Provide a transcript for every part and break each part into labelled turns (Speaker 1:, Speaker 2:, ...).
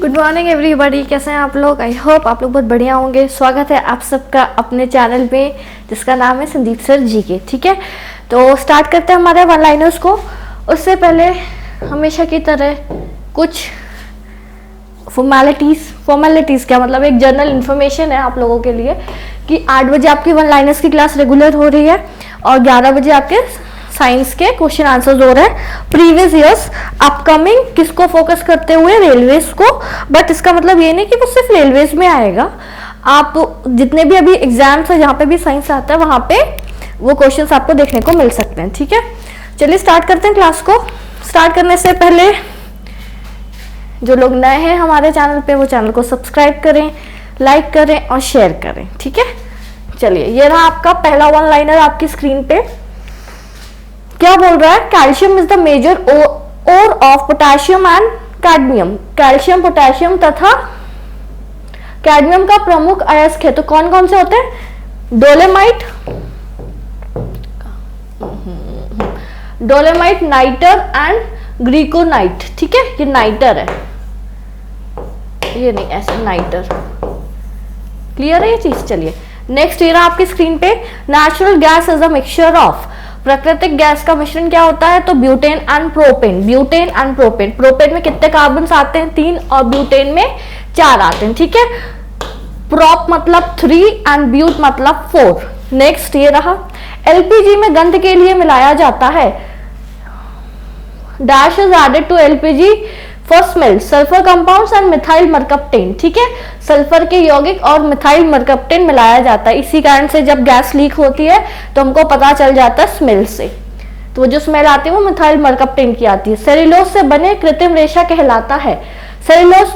Speaker 1: Good morning everybody, कैसे हैं आप लोग। आई होप आप लोग बहुत बढ़िया होंगे। स्वागत है आप सबका अपने चैनल पे जिसका नाम है संदीप सर जी के। ठीक है, तो स्टार्ट करते हैं हमारे वन लाइनर्स को। उससे पहले हमेशा की तरह कुछ फॉर्मेलिटीज़ क्या मतलब, एक जनरल इन्फॉर्मेशन है आप लोगों के लिए कि 8 बजे आपकी वन लाइनर्स की क्लास रेगुलर हो रही है और 11 बजे आपके साइंस के क्वेश्चन आंसर्स हो रहे हैं प्रीवियस ईयर्स अपकमिंग, किसको फोकस करते हुए, रेलवेज को। बट इसका मतलब ये नहीं कि वो सिर्फ रेलवेज में आएगा, आप जितने भी अभी एग्जाम्स है जहाँ पे भी साइंस आता है वहाँ पे वो क्वेश्चंस आपको देखने को मिल सकते हैं। ठीक है, चलिए स्टार्ट करते हैं क्लास को। स्टार्ट करने से पहले जो लोग नए हैं हमारे चैनल पे वो चैनल को सब्सक्राइब करें, लाइक करें और शेयर करें। ठीक है, चलिए ये रहा आपका पहला वन लाइनर आपकी स्क्रीन पे। क्या बोल रहा है, calcium is the major ore of potassium and cadmium. Calcium, potassium तथा कैडमियम का प्रमुख अयस्क है। तो कौन कौन से होते हैं, डोलेमाइट, नाइटर एंड ग्रीकोनाइट। ठीक है, ये नाइटर है, ये नहीं ऐसे नाइटर। क्लियर है ये चीज। चलिए नेक्स्ट ये रहा आपकी स्क्रीन पे, natural gas is a mixture of. प्राकृतिक गैस का मिश्रण क्या होता है, तो butane and propane. Butane and propane, propane में कितने कार्बन आते हैं, 3 और ब्यूटेन में 4 आते हैं। ठीक है, प्रोप मतलब 3 एंड ब्यूट मतलब 4। नेक्स्ट ये रहा, एलपीजी में गंध के लिए मिलाया जाता है, dash is added to LPG for smell, sulphur compounds and methyl mercaptan. ठीक है, सल्फर के यौगिक और मिथाइल मरकप्टेन मिलाया जाता है। इसी कारण से जब गैस लीक होती है तो हमको पता चल जाता है स्मेल से, तो जो स्मेल आती है वो मिथाइल मरकप्टेन की आती है। सेल्यूलोज से बने कृत्रिम रेशा कहलाता है। Cellulose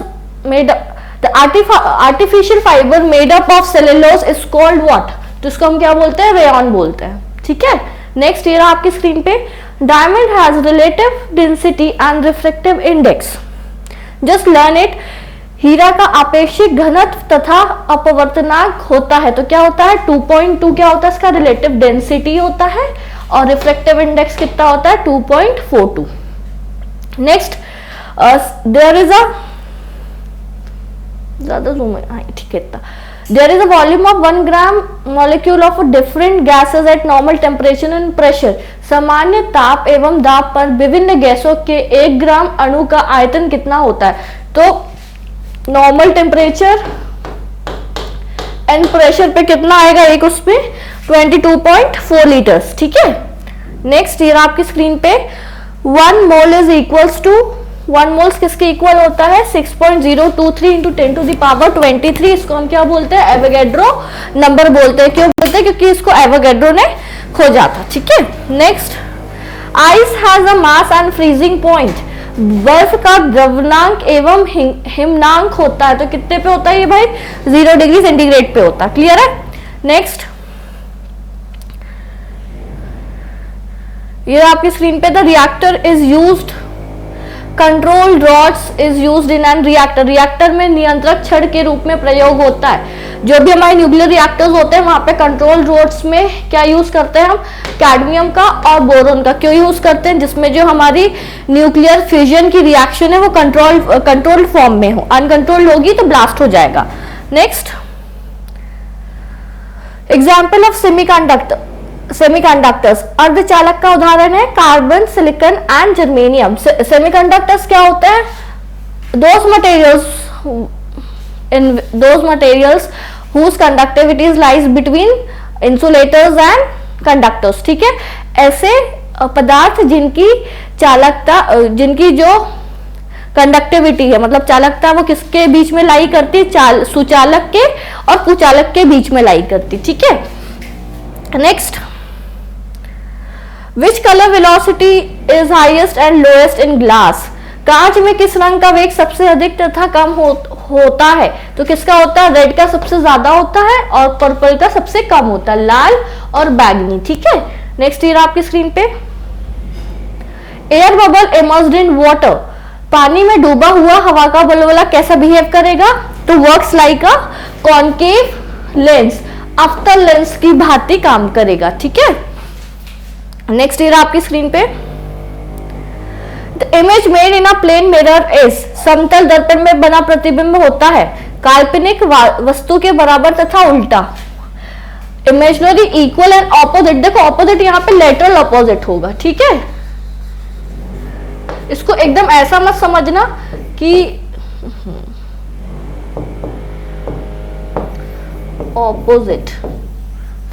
Speaker 1: made the artificial fibre made up of cellulose is called what, तो इसको हम क्या बोलते हैं, रेयॉन बोलते हैं। ठीक है, नेक्स्ट ये रहा आपकी स्क्रीन पे, diamond has relative density and refractive index, just learn it. हीरा का आपेक्षिक घनत्व तथा अपवर्तनांक होता है, तो क्या होता है 2.2, क्या होता है इसका रिलेटिव डेंसिटी होता है, और रिफ्रैक्टिव इंडेक्स कितना होता है 2.42। नेक्स्ट देयर इज अ ज्यादा जूम है, ठीक है इतना। There is a volume of 1 gram molecule of different gases at normal temperature and pressure. सामान्य ताप एवं दाब पर विभिन्न गैसों के 1 ग्राम अणु का आयतन कितना होता है, तो नॉर्मल टेम्परेचर एंड प्रेशर पे कितना आएगा, एक उसमें 22.4 लीटर्स। ठीक है, नेक्स्ट ये आपकी स्क्रीन पे, 1 mole is equals to, 1 moles किसके इक्वल होता है, 6.023 इंटू 10 टू द पावर 23। इसको हम क्या बोलते हैं, एवोगैड्रो नंबर बोलते हैं। क्यों बोलते हैं, क्योंकि इसको एवोगैड्रो ने खोजा था। ठीक है, next, ice has a mass and freezing point. बर्फ का द्रवनांक एवं हिमनांक होता है, तो कितने पे होता है ये भाई, 0 डिग्री सेंटीग्रेड पे होता है। क्लियर है। नेक्स्ट ये आपकी स्क्रीन पे, the reactor is used, control rods is used in an reactor. Reactor में नियंत्रक छड़ के रूप में प्रयोग होता है। जो भी हमारे न्यूक्लियर रिएक्टर्स होते हैं वहां पे कंट्रोल रॉड्स में क्या यूज करते हैं हम, कैडमियम का और बोरोन का। क्यों यूज करते हैं, जिसमें जो हमारी न्यूक्लियर फ्यूजन की रिएक्शन है वो कंट्रोल फॉर्म में हो, अनकंट्रोल्ड होगी तो ब्लास्ट हो जाएगा। नेक्स्ट, एग्जाम्पल ऑफ सेमीकंडक्टर्स, अर्धचालक का उदाहरण है carbon, silicon and germanium. Semiconductors क्या होते हैं, those materials whose conductivity lies between insulators and conductors। ठीक है, ऐसे पदार्थ जिनकी चालकता, जिनकी जो कंडक्टिविटी है मतलब चालकता, वो किसके बीच में लाई करती है, सुचालक के और कुचालक के बीच में लाई करती। ठीक है, next, which colour velocity is highest and lowest in glass. कांच में किस रंग का वेग सबसे अधिक तथा कम होता है, तो किसका होता है, रेड का सबसे ज्यादा होता है और पर्पल का सबसे कम होता है, लाल और बैगनी। ठीक है, नेक्स्ट ये आपकी स्क्रीन पे, air bubble immersed in water. पानी में डूबा हुआ हवा का बुलबुला कैसा बिहेव करेगा, तो works like a concave lens, अवतल लेंस की भांति काम करेगा। ठीक है, नेक्स्ट ये आपकी स्क्रीन पे, the image made in a plane mirror is, समतल दर्पण में बना प्रतिबिंब होता है काल्पनिक वस्तु के बराबर तथा उल्टा। इमेजिनरी इक्वल एंड ऑपोजिट, देखो ऑपोजिट यहाँ पे लेटरल ऑपोजिट होगा, ठीक है। इसको एकदम ऐसा मत समझना कि ऑपोजिट,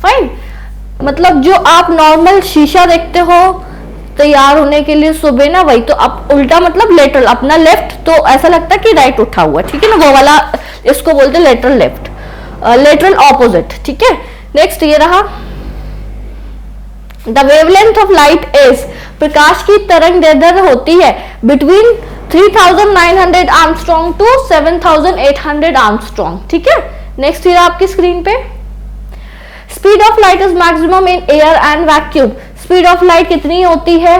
Speaker 1: फाइन। मतलब जो आप नॉर्मल शीशा देखते हो तैयार होने के लिए सुबह ना, वही तो आप उल्टा मतलब लेटरल, अपना लेफ्ट तो ऐसा लगता है कि राइट उठा हुआ, ठीक है ना, वो वाला इसको बोलते हैं लेटरल लेफ्ट, लेटरल ऑपोजिट, ठीक है। नेक्स्ट ये रहा, the wavelength of light is, प्रकाश की तरंग दैर्ध्य होती है बिटवीन 3900 आर्मस्ट्रॉन्ग टू 7800 आर्मस्ट्रॉन्ग, ठीक है। नेक्स्ट ये आपकी स्क्रीन पे, speed of light is maximum in air and vacuum, speed of light कितनी होती है,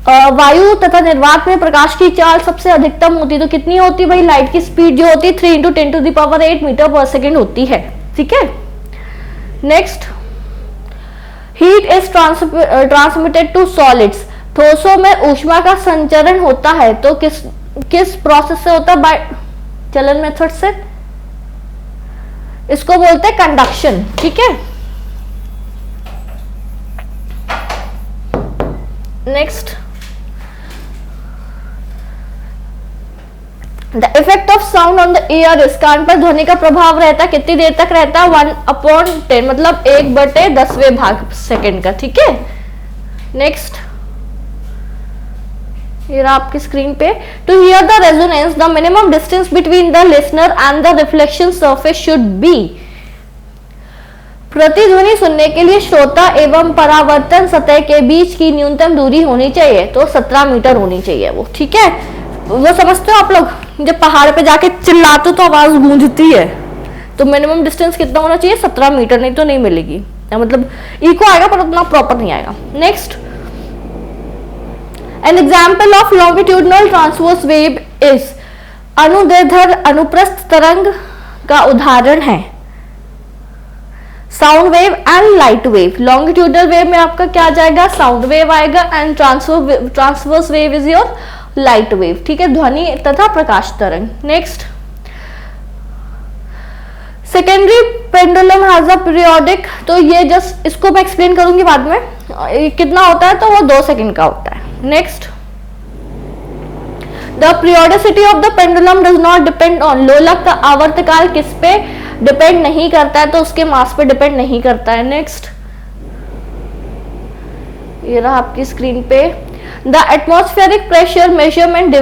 Speaker 1: वायु तथा निर्वात में प्रकाश की चाल सबसे अधिकतम होती है, तो कितनी होती है भाई, लाइट की स्पीड जो होती है 3 × 10⁸ मीटर पर सेकेंड होती है, ठीक है। Next, heat is transmitted to solids, ठोसों में ऊष्मा का संचरण होता है, तो किस प्रोसेस से होता है, बाय चलन मेथड से, इसको बोलते हैं कंडक्शन, ठीक है। Next, the effect of sound on the ear is, कान पर ध्वनि का प्रभाव रहता है, कितनी देर तक रहता है, 1/10 मतलब 1/10वें भाग सेकेंड का, ठीक है। नेक्स्ट, ये रहा आपकी स्क्रीन पे, to hear the resonance the minimum distance between the listener and the reflection surface should be, प्रतिध्वनि सुनने के लिए श्रोता एवं परावर्तन सतह के बीच की न्यूनतम दूरी होनी चाहिए, तो 17 मीटर होनी चाहिए वो, ठीक है। वो समझते हो आप लोग, जब पहाड़ पे जाके चिल्लाते तो आवाज गूंजती है, तो मिनिमम डिस्टेंस कितना होना चाहिए, 17 मीटर, नहीं तो नहीं मिलेगी, मतलब इको आएगा पर उतना प्रॉपर नहीं आएगा। Next, an example of longitudinal transverse wave is, अनुदैर्ध्य अनुप्रस्थ तरंग का उदाहरण है sound wave and light wave. Longitudinal wave में आपका क्या आ जाएगा, साउंड वेव आएगा, and transverse wave is your light wave, ठीक है, ध्वनि तथा प्रकाश तरंग। Next, secondary pendulum has a periodic, तो ये जस्ट इसको मैं एक्सप्लेन करूंगी बाद में, कितना होता है, तो वो 2 सेकंड का होता है। Next, the periodicity of the pendulum does not depend on, लोलक का आवर्तकाल किस पे डिपेंड नहीं करता है, तो उसके मास पे डिपेंड नहीं करता है। नेक्स्ट, ये रहा आपकी स्क्रीन पे, the atmospheric pressure measurement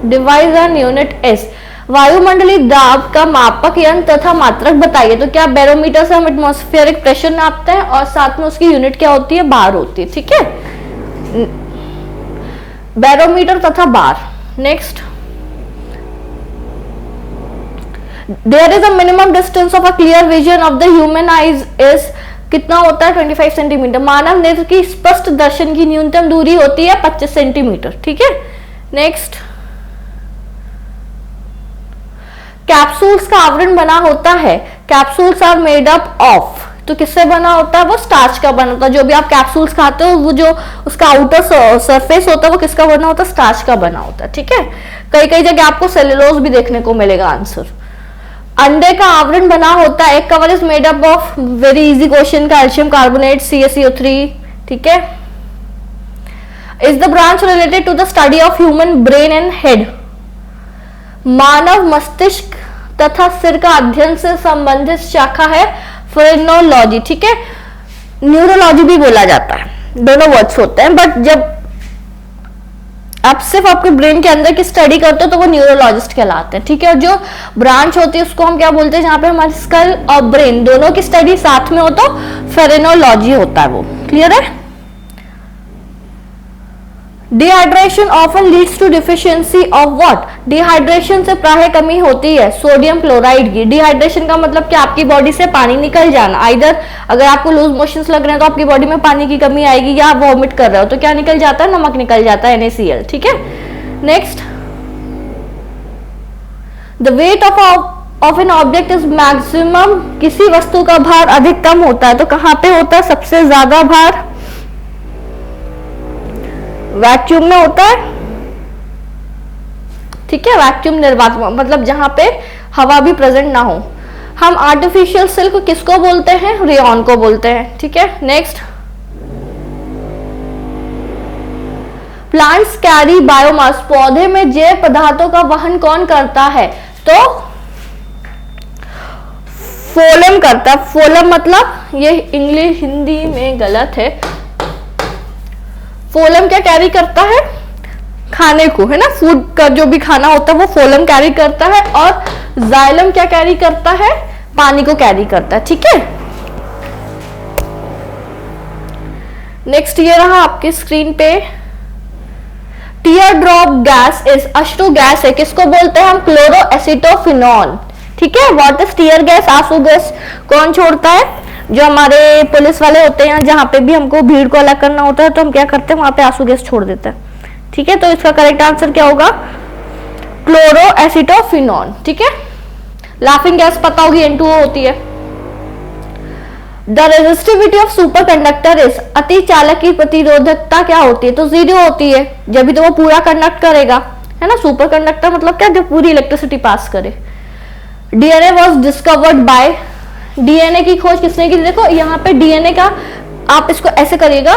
Speaker 1: device an unit is, वायुमंडलीय दाब का मापक यंत्र तथा मात्रक बताइए, तो क्या बैरोमीटर से हम एटमॉस्फेरिक प्रेशर नापते हैं, और साथ में उसकी यूनिट क्या होती है, बार होती है, ठीक है, बैरोमीटर तथा bar. Next, there is a minimum distance of a clear vision of the human eyes is, कितना होता है, 25 सेंटीमीटर, मानव नेत्र की स्पष्ट दर्शन की न्यूनतम दूरी होती है 25 सेंटीमीटर, ठीक है। नेक्स्ट, कैप्सूल्स का आवरण बना होता है, capsules are made up of, तो किससे बना होता है, वो स्टार्च का बना होता है, जो भी आप कैप्सूल्स खाते हो वो जो उसका आउटर सरफेस होता है वो किसका बना होता है, स्टार्च का बना होता है, ठीक है। कई कई जगह आपको सेलुलोज भी देखने को मिलेगा आंसर। अंडे का आवरण बना होता है, एक cover is made up of, very easy question, calcium carbonate CaCO3, ठीक है। Is the branch related to the study of human brain and head, मानव मस्तिष्क तथा सिर का अध्ययन से संबंधित शाखा है फ्रेनोलॉजी, ठीक है, न्यूरोलॉजी भी बोला जाता है, दोनों वर्ड्स होते हैं, बट जब आप सिर्फ आपके ब्रेन के अंदर की स्टडी करते हो तो वो न्यूरोलॉजिस्ट कहलाते हैं, ठीक है। और जो ब्रांच होती है उसको हम क्या बोलते हैं, जहां पे हमारे स्कल और ब्रेन दोनों की स्टडी साथ में हो तो फ्रेनोलॉजी होता है वो, क्लियर है। Dehydration often leads to deficiency of what, dehydration से प्राय कमी होती है सोडियम क्लोराइड की। डिहाइड्रेशन का मतलब कि आपकी बॉडी से पानी निकल जाना, आइदर अगर आपको लूज मोशंस लग रहे हैं तो आपकी बॉडी में पानी की कमी आएगी, या आप वॉमिट कर रहे हो तो क्या निकल जाता है, नमक निकल जाता है, NaCl, ठीक है। Next, the weight of an object is maximum, किसी वस्तु का भार अधिकतम होता है, तो कहां पे होता है सबसे ज्यादा भार, वैक्यूम में होता है, ठीक है, वैक्यूम निर्वात मतलब जहां पे हवा भी प्रेजेंट ना हो। हम आर्टिफिशियल सिल्क किसको बोलते हैं, रेयॉन को बोलते हैं, ठीक है। नेक्स्ट, प्लांट्स कैरी बायोमास, पौधे में जैव पदार्थों का वहन कौन करता है, तो फोलम करता है। फोलम मतलब, ये इंग्लिश हिंदी में गलत है, फोलम क्या कैरी करता है, खाने को, है ना, फूड का जो भी खाना होता है वो फोलम कैरी करता है, और जाइलम क्या कैरी करता है, पानी को कैरी करता है, ठीक है। नेक्स्ट ये रहा आपकी स्क्रीन पे, टीयर ड्रॉप गैस इज, अश्रु गैस है, किसको बोलते हैं हम, क्लोरो एसिटोफिनॉल, ठीक है। व्हाट इज टीयर गैस, आंसू गैस कौन छोड़ता है, जो हमारे पुलिस वाले होते हैं, जहां पे भी हमको भीड़ को अलग करना होता है तो हम क्या करते हैं, वहां पे आंसू गैस छोड़ देते हैं, ठीक है। तो इसका करेक्ट आंसर क्या होगा, क्लोरो एसिटोफिनॉल, ठीक है। लाफिंग गैस पता होगी N2O होती है। The resistivity of super conductor is, अति चालक की प्रतिरोधकता क्या होती है, तो 0 होती है, जब भी तो वो पूरा कंडक्ट करेगा, है ना। सुपर कंडक्टर मतलब क्या, जो पूरी इलेक्ट्रिसिटी पास करे। DNA was discovered by, DNA की खोज किसने की, देखो यहाँ पे डीएनए का आप इसको ऐसे करिएगा,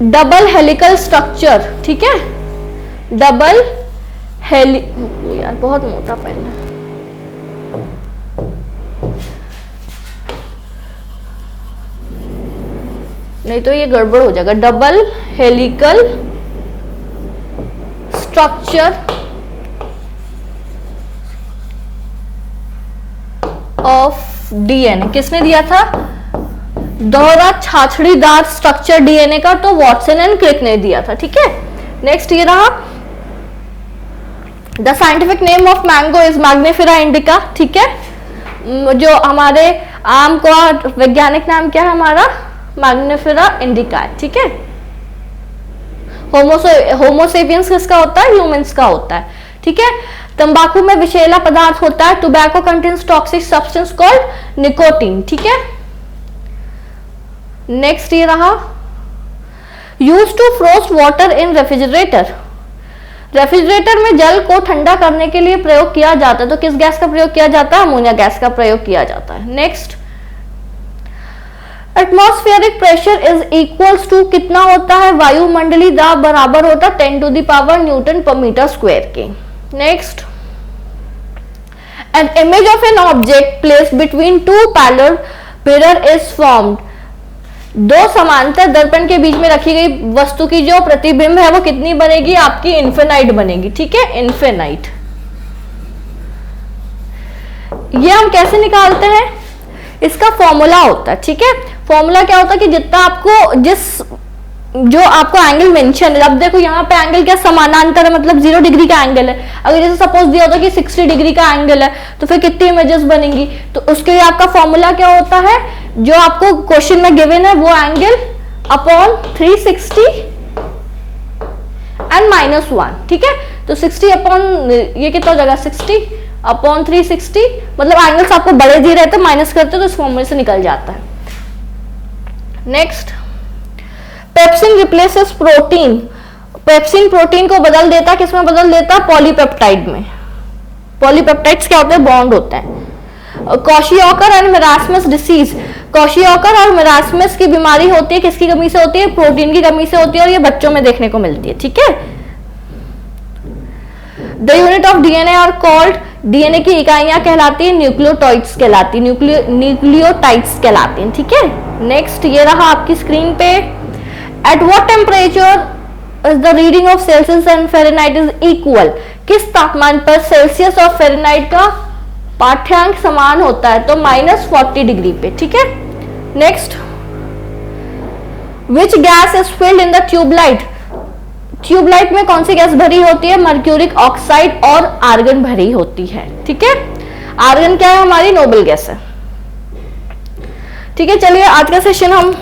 Speaker 1: डबल हेलिकल स्ट्रक्चर, ठीक है, डबल हेलि, यार बहुत मोटा पेन है, नहीं तो ये गड़बड़ हो जाएगा, double helical structure of DNA किसने दिया था, दोहरा छाछड़ीदार स्ट्रक्चर डीएनए का, तो वॉटसन एंड क्रिक ने दिया था, ठीक है। नेक्स्ट ये रहा, the scientific name of mango is Mangifera indica, ठीक है। जो हमारे आम का वैज्ञानिक नाम क्या है हमारा, मैग्निफेरा इंडिका, ठीक है। होमोसेपियंस किसका होता है, ह्यूमंस का होता है, ठीक है। तंबाकू में विषैला पदार्थ होता है, tobacco contains toxic substance called nicotine, ठीक है। नेक्स्ट ये रहा, use to frost water in refrigerator, refrigerator में जल को ठंडा करने के लिए प्रयोग किया जाता है, तो किस गैस का प्रयोग किया जाता है, अमोनिया गैस का प्रयोग किया जाता है। Next, atmospheric pressure is equals to, कितना होता है, वायुमंडलीय दाब बराबर होता है 10 टू द पावर न्यूटन पर मीटर स्क्वायर के। Next, an image of an object placed between two parallel mirror is formed, दो समांतर दर्पण के बीच में रखी गई वस्तु की जो प्रतिबिंब है वो कितनी बनेगी, आपकी इन्फिनाइट बनेगी, ठीक है, इन्फिनाइट। ये हम कैसे निकालते हैं, इसका फॉर्मूला होता है, ठीक है। फॉर्मूला क्या होता है कि जितना आपको जो आपको एंगल मेंशन है, अब देखो यहाँ पे एंगल क्या समानांतर है, मतलब 0 डिग्री का एंगल है। अगर जैसे सपोज दिया होता कि 60 डिग्री का एंगल है, तो फिर कितनी इमेजेस बनेंगी, तो उसके लिए आपका फॉर्मूला क्या होता है, जो आपको क्वेश्चन में गिवन है वो एंगल अपॉन 360 एंड -1, ठीक है। तो 60 अपॉन ये कितना हो जाएगा, 60 अपॉन 360, मतलब एंगल्स आपको बड़े दिए रहते हैं, माइनस करते तो इस फॉर्मूले से निकल जाता है। Next, pepsin replaces protein, pepsin protein को बदल देता है, किसमें बदल देता है, पॉलीपेप्टाइड में। पॉलीपेप्टाइड्स क्या होते हैं, बॉन्ड होते हैं। क्वाशियोकर एंड मेरास्मस डिसीज, क्वाशियोकर और मेरास्मस की बीमारी होती है, किसकी कमी से होती है, प्रोटीन की कमी से होती है, और ये बच्चों में देखने को मिलती है, ठीक है। The unit of DNA are called, DNA की इकाइयां कहलाती है न्यूक्लियोटाइड्स कहलाती है, न्यूक्लियोटाइड्स कहलाती हैं, ठीक है। नेक्स्ट ये रहा आपकी स्क्रीन पे, at what temperature is the reading of Celsius and Fahrenheit is equal, किस तापमान पर सेल्सियस और फ़ारेनहाइट का पाठ्यांक समान होता है, तो -40 डिग्री पे, ठीक है। Next, which gas is filled in the tubelight, tubelight में कौन सी गैस भरी होती है, मर्क्यूरिक ऑक्साइड और आर्गन भरी होती है, ठीक है। आर्गन क्या है, हमारी नोबल गैस है, ठीक है। चलिए आज का सेशन हम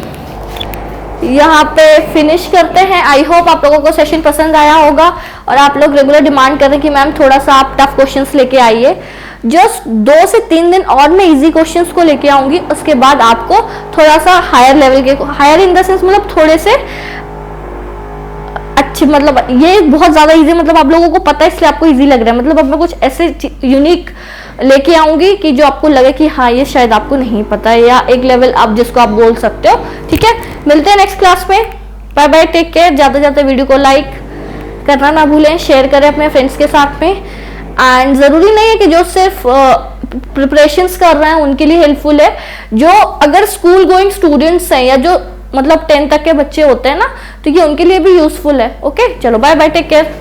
Speaker 1: यहाँ पे फिनिश करते हैं। आई होप आप लोगों को सेशन पसंद आया होगा, और आप लोग रेगुलर डिमांड कर रहे हैं कि मैम थोड़ा सा आप टफ क्वेश्चंस लेके आइए। जस्ट 2 से 3 दिन और मैं इजी क्वेश्चंस को लेके आऊंगी, उसके बाद आपको थोड़ा सा हायर लेवल के, हायर इन द सेंस मतलब थोड़े से अच्छे अच्छी, मतलब ये बहुत ज्यादा इजी, मतलब आप लोगों को पता है इसलिए आपको इजी लग रहा है। मतलब अब मैं कुछ ऐसे यूनिक लेके आऊंगी कि जो आपको लगे कि हाँ ये शायद आपको नहीं पता है, या एक लेवल आप जिसको आप बोल सकते हो। ठीक है, मिलते हैं नेक्स्ट क्लास में। Bye bye, take care. जाते जाते वीडियो को लाइक करना ना भूलें, शेयर करें अपने फ्रेंड्स के साथ में। एंड जरूरी नहीं है कि जो सिर्फ प्रिपरेशंस कर रहे हैं उनके लिए हेल्पफुल है, जो अगर स्कूल गोइंग स्टूडेंट्स हैं या जो मतलब 10 तक के बच्चे होते हैं ना, तो ये उनके लिए भी यूजफुल है। ओके, चलो बाय बाय, टेक केयर।